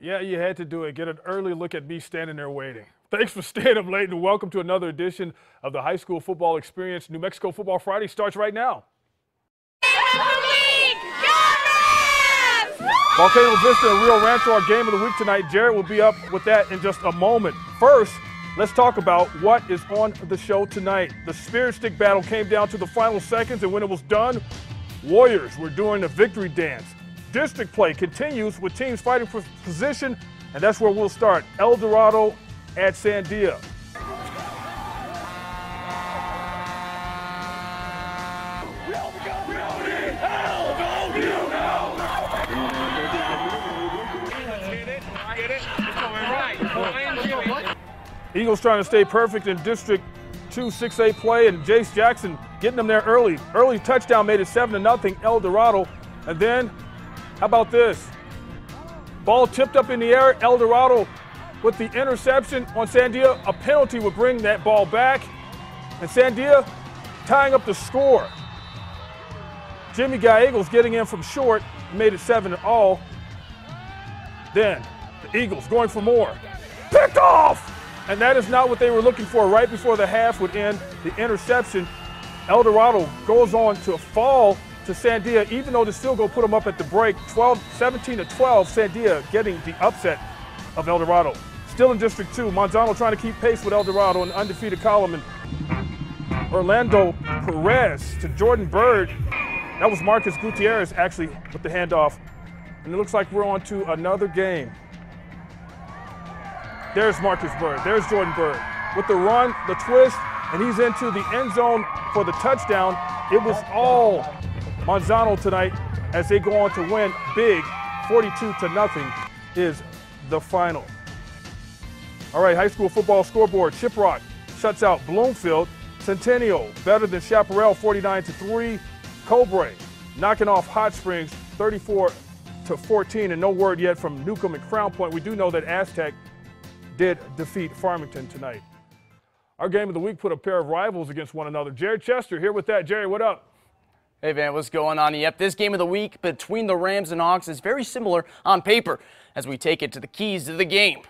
Yeah, you had to do it. Get an early look at me standing there waiting. Thanks for staying up late and welcome to another edition of the High School Football Experience. New Mexico Football Friday starts right now. Volcano Vista and Rio Rancho, our game of the week tonight. Jared will be up with that in just a moment. First, let's talk about what is on the show tonight. The Spirit Stick battle came down to the final seconds, and when it was done, Warriors were doing the victory dance. District play continues with teams fighting for position, and that's where we'll start. El Dorado at Sandia. Eagles trying to stay perfect in District 2 6A play, and Jace Jackson getting them there early. Early touchdown made it 7-0 El Dorado. And then, how about this? Ball tipped up in the air. El Dorado with the interception on Sandia. A penalty would bring that ball back. And Sandia tying up the score. Jimmy Gallegos getting in from short, made it 7-0. Then the Eagles going for more. Picked off! And that is not what they were looking for. Right before the half would end, the interception. El Dorado goes on to fall to Sandia, even though the field goal put them up at the break. 17-12, Sandia getting the upset of El Dorado. Still in District 2, Manzano trying to keep pace with El Dorado in the undefeated column. And Orlando Perez to Jordan Bird. That was Marcus Gutierrez actually with the handoff. And it looks like we're on to another game. There's Marcus Bird, there's Jordan Bird. With the run, the twist, and he's into the end zone for the touchdown. It was all Manzano tonight as they go on to win big. 42-0 is the final. All right, high school football scoreboard. Shiprock shuts out Bloomfield. Centennial better than Chaparral, 49-3. Cobre knocking off Hot Springs, 34-14. And no word yet from Newcomb and Crown Point. We do know that Aztec did defeat Farmington tonight. Our game of the week put a pair of rivals against one another. Jared Chester here with that. Jerry, what up? Hey, Van, what's going on? Yep, this game of the week between the Rams and Hawks is very similar on paper as we take it to the keys to the game.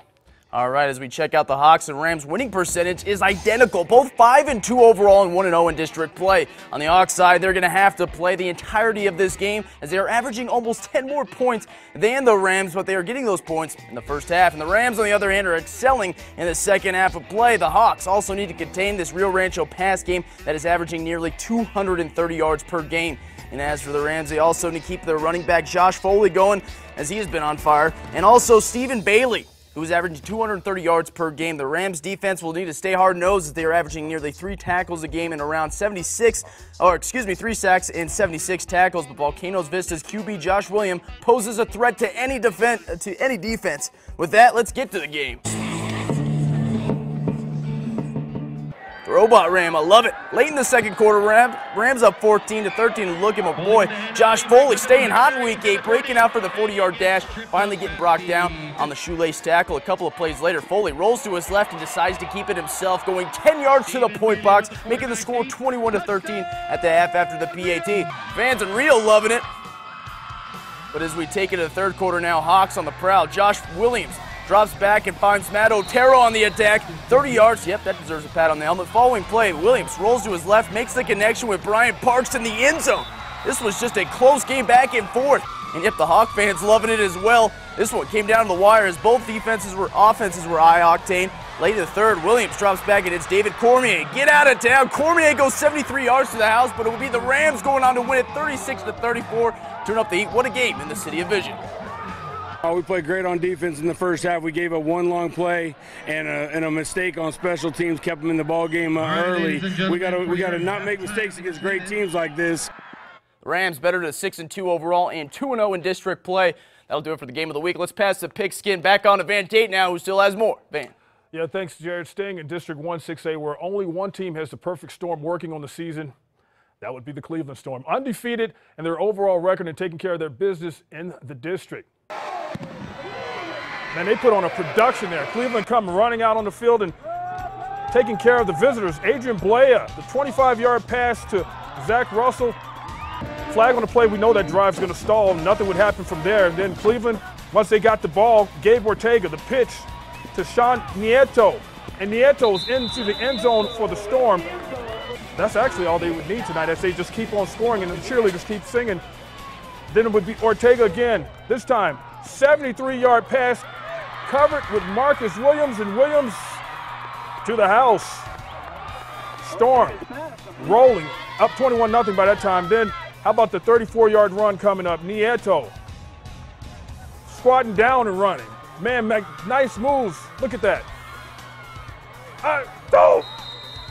All right, as we check out the Hawks and Rams, winning percentage is identical. Both 5-2 overall and 1-0 in district play. On the Hawks side, they're going to have to play the entirety of this game as they are averaging almost 10 more points than the Rams, but they are getting those points in the first half. And the Rams, on the other hand, are excelling in the second half of play. The Hawks also need to contain this Rio Rancho pass game that is averaging nearly 230 yards per game. And as for the Rams, they also need to keep their running back Josh Foley going as he has been on fire. And also Stephen Bailey, who's averaging 230 yards per game. The Rams defense will need to stay hard-nosed as they are averaging nearly 3 tackles a game and around 3 sacks and 76 tackles. But Volcanoes Vista's QB Josh Williams poses a threat to any defense. With that, let's get to the game. The Robot Ram, I love it. Late in the second quarter, Rams up 14-13. Look at my boy, Josh Foley, staying hot in week 8, breaking out for the 40-yard dash, finally getting brought down on the shoelace tackle. A couple of plays later, Foley rolls to his left and decides to keep it himself, going 10 yards to the point box, making the score 21-13 at the half after the PAT. Fans in Rio loving it. But as we take it to the third quarter now, Hawks on the prowl. Josh Williams drops back and finds Matt Otero on the attack. 30 yards. Yep, that deserves a pat on the helmet. Following play, Williams rolls to his left, makes the connection with Brian Parks in the end zone. This was just a close game back and forth. And yep, the Hawk fans loving it as well. This one came down to the wire as both offenses were high-octane. Late in the third, Williams drops back and it's David Cormier. Get out of town. Cormier goes 73 yards to the house, but it will be the Rams going on to win it 36-34. Turn up the heat. What a game in the City of Vision. We played great on defense in the first half. We gave up one long play and a mistake on special teams, kept them in the ball game early. We gotta not make mistakes against great teams like this. The Rams better to 6-2 overall and 2-0 in district play. That'll do it for the game of the week. Let's pass the pigskin back on to Van Tate now, who still has more. Van. Yeah, thanks, Jared. Staying in District 1 6A, where only one team has the perfect storm working on the season. That would be the Cleveland Storm. Undefeated in their overall record and taking care of their business in the district. Man, they put on a production there. Cleveland come running out on the field and taking care of the visitors. Adrian Blea, the 25-yard pass to Zach Russell. Flag on the play. We know that drive's going to stall. Nothing would happen from there. And then Cleveland Once they got the ball, Gabe Ortega, the pitch to Sean Nieto. And Nieto's into the end zone for the Storm. That's actually all they would need tonight as they just keep on scoring and the cheerleaders keep singing. Then it would be Ortega again. This time, 73-yard pass covered with Marcus Williams, and Williams to the house. Storm rolling up 21-0 by that time. Then how about the 34-yard run coming up? Nieto squatting down and running. Man, nice moves. Look at that.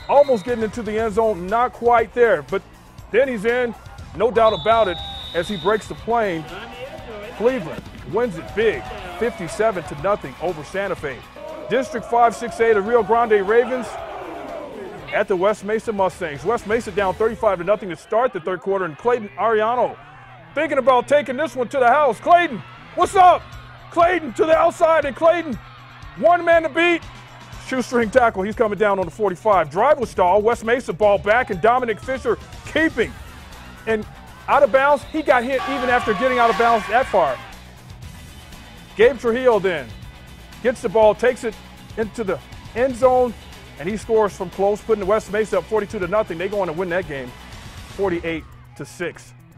Almost getting into the end zone, not quite there, but then he's in, no doubt about it, as he breaks the plane. Cleveland wins it big, 57-0 over Santa Fe. District 5-6A, the Rio Grande Ravens at the West Mesa Mustangs. West Mesa down 35-0 to start the third quarter, and Clayton Ariano thinking about taking this one to the house. Clayton, what's up? Clayton to the outside, and Clayton, one man to beat. Shoestring tackle, he's coming down on the 45. Drive was stalled, West Mesa ball back, and Dominic Fisher keeping. And out of bounds, he got hit even after getting out of bounds that far. Gabe Trujillo then gets the ball, takes it into the end zone, and he scores from close, putting the West Mesa up 42-0. They go on to win that game, 48-6.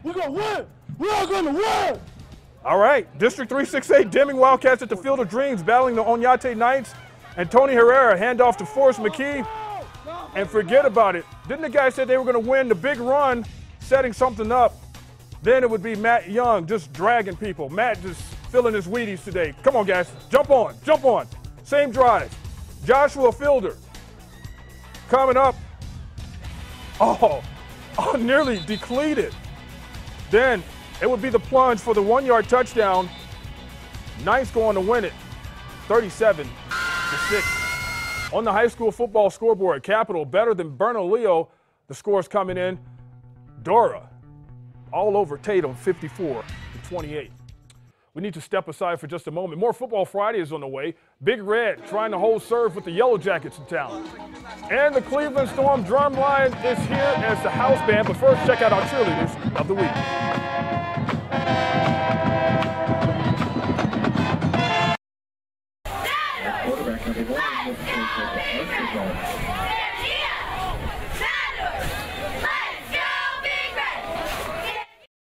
We're gonna win! We are gonna win! All right, District 3-6A, Deming Wildcats at the Field of Dreams, battling the Oñate Knights. And Tony Herrera handoff to Forrest McKee, and forget about it. Didn't the guy say they were going to win the big run, setting something up? Then it would be Matt Young just dragging people. Matt just filling his Wheaties today. Come on, guys, jump on, jump on. Same drive. Joshua Fielder coming up. Oh, nearly depleted. Then it would be the plunge for the 1-yard touchdown. Knights going to win it, 37-6. On the high school football scoreboard, Capital better than Bernalillo. The scores coming in. Dora all over Tatum, 54-28. We need to step aside for just a moment. More Football Friday is on the way. Big Red trying to hold serve with the Yellow Jackets in town. And the Cleveland Storm drum line is here as the house band. But first, check out our cheerleaders of the week.